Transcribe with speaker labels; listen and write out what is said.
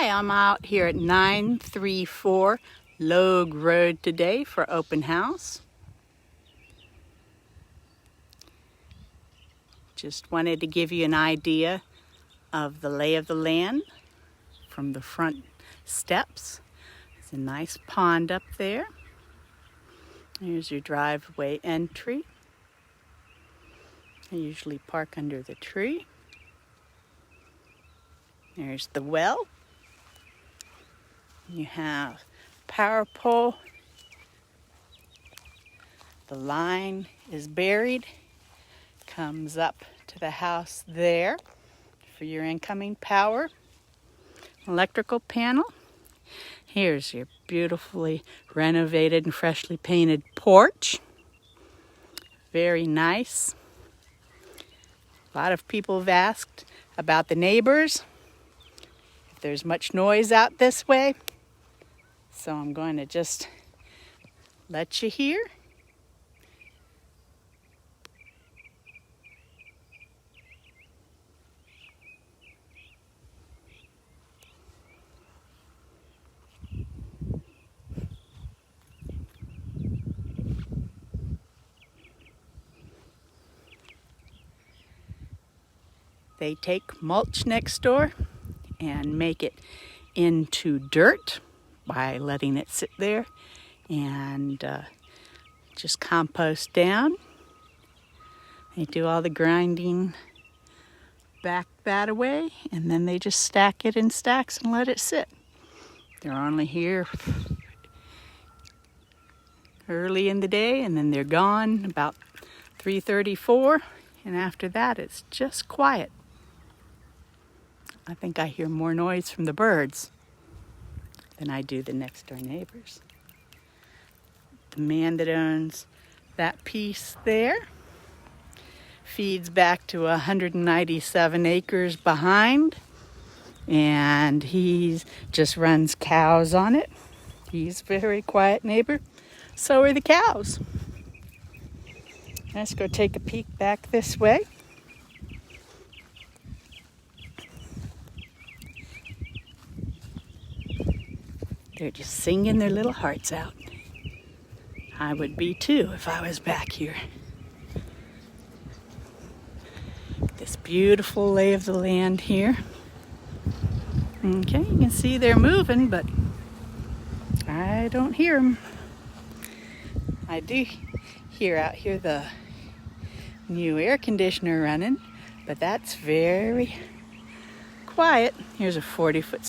Speaker 1: Hi, I'm out here at 934 Logue Road today for open house. Just wanted to give you an idea of the lay of the land from the front steps. There's a nice pond up there. Here's your driveway entry. I usually park under the tree. There's the well. You have power pole. The line is buried. Comes up to the house there for your incoming power. Electrical panel. Here's your beautifully renovated and freshly painted porch. Very nice. A lot of people have asked about the neighbors, if there's much noise out this way. So I'm going to just let you hear. They take mulch next door and make it into dirt by letting it sit there and just compost down. They do all the grinding back that away, and then they just stack it in stacks and let it sit. They're only here early in the day, and then they're gone about 3:34, and after that it's just quiet. I think I hear more noise from the birds than I do the next door neighbors. The man that owns that piece there feeds back to 197 acres behind, and he just runs cows on it. He's a very quiet neighbor. So are the cows. Let's go take a peek back this way. They're just singing their little hearts out. I would be too if I was back here. This beautiful lay of the land here. Okay, you can see they're moving, but I don't hear them. I do hear out here the new air conditioner running, but that's very quiet. Here's a 40-foot